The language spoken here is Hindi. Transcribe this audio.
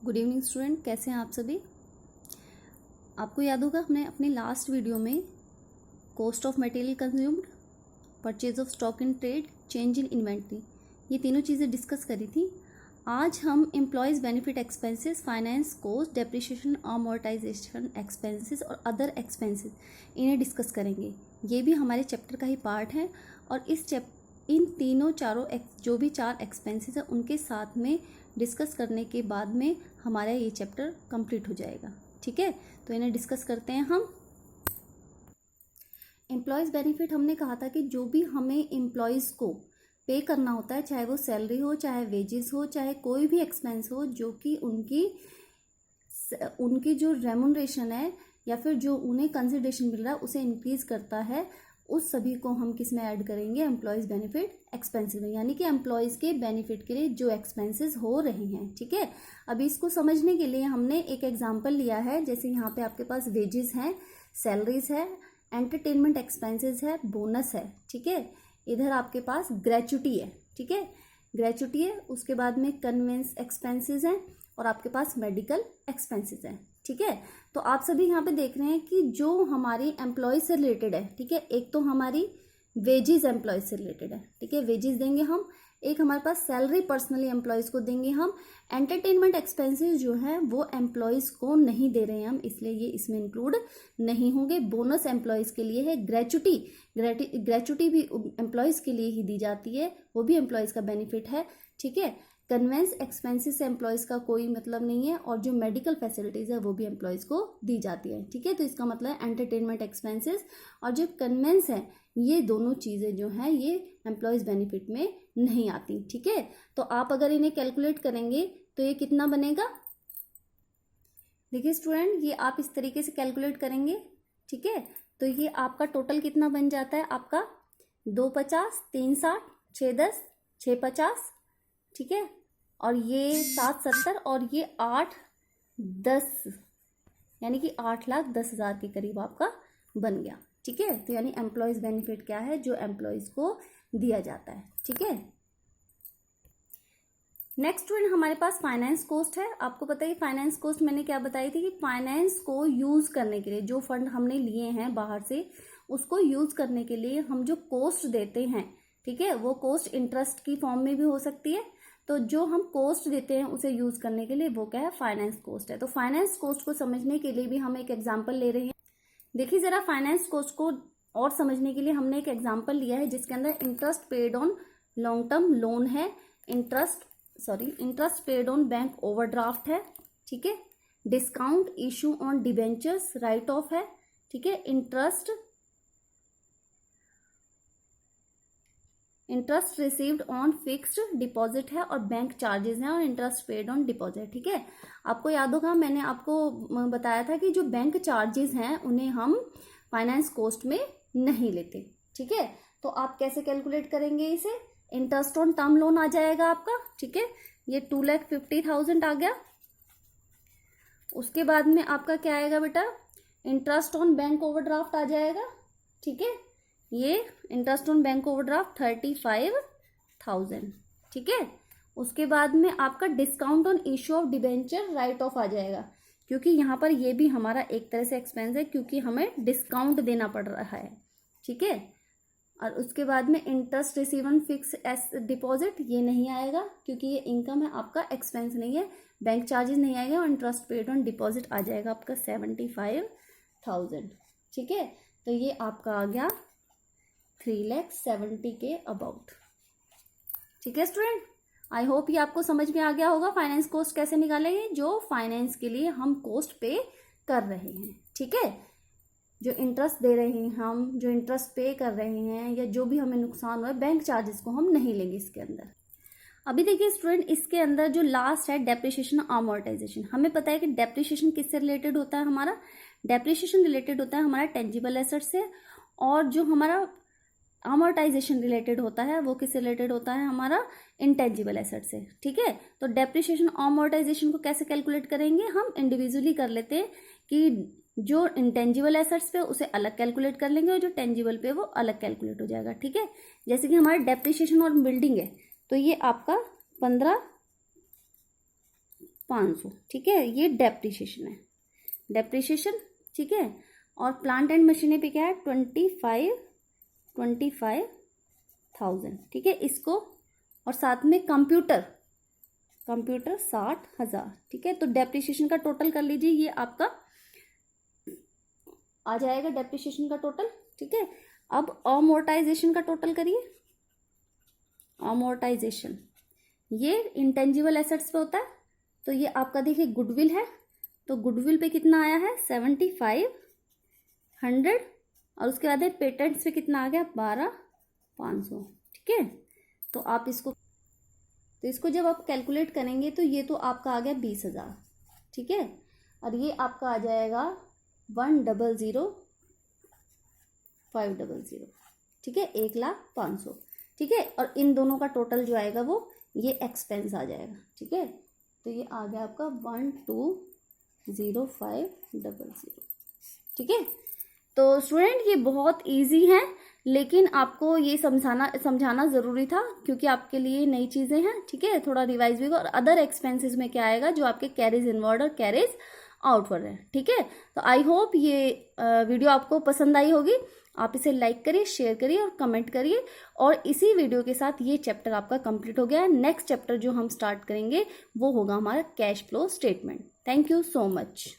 गुड इवनिंग स्टूडेंट, कैसे हैं आप सभी। आपको याद होगा हमने अपने लास्ट वीडियो में cost of material consumed, purchase of stock in trade, change in inventory, ये तीनों चीज़ें डिस्कस करी थी। आज हम employees benefit expenses, finance cost, depreciation, amortisation expenses और अदर एक्सपेंसेस, इन्हें डिस्कस करेंगे। ये भी हमारे चैप्टर का ही पार्ट है और इन तीनों जो भी चार एक्सपेंसेस हैं उनके साथ में डिस्कस करने के बाद में हमारा ये चैप्टर कंप्लीट हो जाएगा। ठीक है, तो इन्हें डिस्कस करते हैं हम। एम्प्लॉयज़ बेनिफिट, हमने कहा था कि जो भी हमें एम्प्लॉयज़ को पे करना होता है, चाहे वो सैलरी हो, चाहे वेजेस हो, चाहे कोई भी एक्सपेंस हो, जो कि उनकी जो रेमुनरेशन है या फिर जो उन्हें कंसिडरेशन मिल रहा है उसे इंक्रीज करता है, उस सभी को हम किस में ऐड करेंगे, एम्प्लॉयज़ बेनिफिट एक्सपेंसेस में, यानी कि एम्प्लॉयज़ के बेनिफिट के लिए जो एक्सपेंसेस हो रहे हैं। ठीक है, अभी इसको समझने के लिए हमने एक एग्जांपल लिया है। जैसे यहाँ पे आपके पास वेजेस हैं, सैलरीज है, एंटरटेनमेंट एक्सपेंसेस है, बोनस है। ठीक है, इधर आपके पास ग्रेचुटी है। ठीक है, ग्रेचुटी है, उसके बाद में कन्वेंस एक्सपेंसेस हैं और आपके पास मेडिकल एक्सपेंसेस हैं। ठीक है, तो आप सभी यहाँ पे देख रहे हैं कि जो हमारी एम्प्लॉय से रिलेटेड है, ठीक है, एक तो हमारी वेजेस एम्प्लॉय से रिलेटेड है। ठीक है, वेजेस देंगे हम, एक हमारे पास सैलरी पर्सनली एम्प्लॉयज़ को देंगे हम। एंटरटेनमेंट एक्सपेंसेस जो है वो एम्प्लॉयज़ को नहीं दे रहे हैं हम, इसलिए ये इसमें इंक्लूड नहीं होंगे। बोनस एम्प्लॉयज़ के लिए है। ग्रेचुटी भी एम्प्लॉयज़ के लिए ही दी जाती है, वो भी एम्प्लॉयज़ का बेनिफिट है। ठीक है, कन्वेंस एक्सपेंसेस से एम्प्लॉयज़ का कोई मतलब नहीं है और जो मेडिकल फैसिलिटीज़ है वो भी एम्प्लॉयज़ को दी जाती है। ठीक है, तो इसका मतलब है एंटरटेनमेंट एक्सपेंसेस और जो कन्वेंस है, ये दोनों चीज़ें जो हैं ये एम्प्लॉयज़ बेनिफिट में नहीं आती। ठीक है, तो आप अगर इन्हें कैलकुलेट करेंगे तो ये कितना बनेगा, देखिए स्टूडेंट, ये आप इस तरीके से कैलकुलेट करेंगे। ठीक है, तो ये आपका टोटल कितना बन जाता है, आपका 250, 360, 610, 650। ठीक है, और ये 770 और ये 810, यानी कि 8,10,000 के करीब आपका बन गया। ठीक है, तो यानी एम्प्लॉयज़ बेनिफिट क्या है, जो एम्प्लॉयज़ को दिया जाता है। ठीक है, नेक्स्ट स्टूडेंट हमारे पास फाइनेंस कॉस्ट है। आपको पता है फाइनेंस कॉस्ट मैंने क्या बताई थी कि फाइनेंस को यूज करने के लिए जो फंड हमने लिए हैं बाहर से, उसको यूज करने के लिए हम जो कॉस्ट देते हैं, ठीक है, वो कॉस्ट इंटरेस्ट की फॉर्म में भी हो सकती है। तो जो हम कॉस्ट देते हैं उसे यूज करने के लिए वो क्या है, फाइनेंस कॉस्ट है। तो फाइनेंस कॉस्ट को समझने के लिए भी हम एक एग्जाम्पल ले रहे हैं। देखिए जरा, फाइनेंस कॉस्ट को और समझने के लिए हमने एक एग्जाम्पल लिया है जिसके अंदर interest paid on long term loan है, interest paid on bank overdraft है। ठीक है, discount issue on debentures write off है। ठीक है, interest received on fixed deposit है और बैंक चार्जेस हैं और इंटरेस्ट पेड ऑन डिपॉजिट। ठीक है, आपको याद होगा मैंने आपको बताया था कि जो बैंक चार्जेस हैं उन्हें हम फाइनेंस कॉस्ट में नहीं लेते। ठीक है, तो आप कैसे कैलकुलेट करेंगे इसे, इंटरेस्ट ऑन टर्म लोन आ जाएगा आपका। ठीक है, ये 2,50,000 आ गया। उसके बाद में आपका क्या आएगा बेटा, इंटरेस्ट ऑन बैंक ओवरड्राफ्ट आ जाएगा। ठीक है, ये इंटरेस्ट ऑन बैंक ओवरड्राफ्ट 35,000। ठीक है, उसके बाद में आपका discount on issue of debenture write off आ जाएगा, क्योंकि यहाँ पर ये भी हमारा एक तरह से एक्सपेंस है क्योंकि हमें डिस्काउंट देना पड़ रहा है। ठीक है, और उसके बाद में interest receive on fix S deposit, ये नहीं आएगा क्योंकि ये इनकम है आपका, एक्सपेंस नहीं है, बैंक चार्जेस नहीं आएंगे और इंटरेस्ट पेड ऑन डिपॉजिट आ जाएगा आपका 75,000। ठीक है, तो ये आपका आ गया 3,70,000 के अबाउट। ठीक है स्टूडेंट, आई होप ये आपको समझ में आ गया होगा फाइनेंस कॉस्ट कैसे निकालेंगे, जो फाइनेंस के लिए हम कॉस्ट पे कर रहे हैं। ठीक है, जो इंटरेस्ट दे रहे हैं हम, जो इंटरेस्ट पे कर रहे हैं, या जो भी हमें नुकसान हुआ है, बैंक चार्जेस को हम नहीं लेंगे इसके अंदर। अभी देखिए स्टूडेंट, इसके अंदर जो लास्ट है डेप्रिसिएशन अमोर्टाइजेशन, हमें पता है कि डेप्रिसिएशन किससे रिलेटेड होता है, हमारा डेप्रिसिएशन रिलेटेड होता है हमारा टेंजिबल एसेट से, और जो हमारा अमोर्टाइजेशन रिलेटेड होता है वो किससे रिलेटेड होता है, हमारा इंटेंजिबल एसेट से। ठीक है, तो डेप्रिसिएशन अमोर्टाइजेशन को कैसे कैलकुलेट करेंगे, हम इंडिविजुअली कर लेते हैं कि जो इंटेंजिबल एसेट्स पे उसे अलग कैलकुलेट कर लेंगे और जो टेंजिबल पे वो अलग कैलकुलेट हो जाएगा। ठीक है, जैसे कि हमारा डेप्रिसिएशन और बिल्डिंग है, तो ये आपका 500, ठीक है, ये डेप्रिसिएशन है, डेप्रिसिएशन, ठीक है। और प्लांट एंड मशीनरी पे क्या है 25,000, ठीक है, इसको, और साथ में कंप्यूटर 60,000, ठीक है। तो डेप्रिसिएशन का टोटल कर लीजिए, ये आपका आ जाएगा डेप्रिसिएशन का टोटल, ठीक है। अब अमोर्टाइजेशन का टोटल करिए। अमोर्टाइजेशन ये इंटेंजिबल एसेट्स पे होता है, तो ये आपका देखिए गुडविल है, तो गुडविल पे कितना आया है 7,500, और उसके बाद पेटेंट्स पे कितना आ गया 12,500, ठीक है। तो आप इसको जब आप कैलकुलेट करेंगे तो ये तो आपका आ गया 20,000, ठीक है, और ये आपका आ जाएगा 1,00,500, ठीक है, 1,05,000, ठीक है। और इन दोनों का टोटल जो आएगा वो ये एक्सपेंस आ जाएगा, ठीक है। तो ये आ गया आपका 1,20,500, ठीक है। तो स्टूडेंट ये बहुत इजी है, लेकिन आपको ये समझाना ज़रूरी था क्योंकि आपके लिए नई चीज़ें हैं, ठीक है। थोड़ा रिवाइज भी। और अदर एक्सपेंसेस में क्या आएगा, जो आपके कैरेज इनवर्ड और कैरेज आउटवर्ड है, ठीक है। तो आई होप ये वीडियो आपको पसंद आई होगी। आप इसे लाइक करिए, शेयर करिए और कमेंट करिए। और इसी वीडियो के साथ ये चैप्टर आपका कंप्लीट हो गया है। नेक्स्ट चैप्टर जो हम स्टार्ट करेंगे वो होगा हमारा cash flow statement. Thank you so much.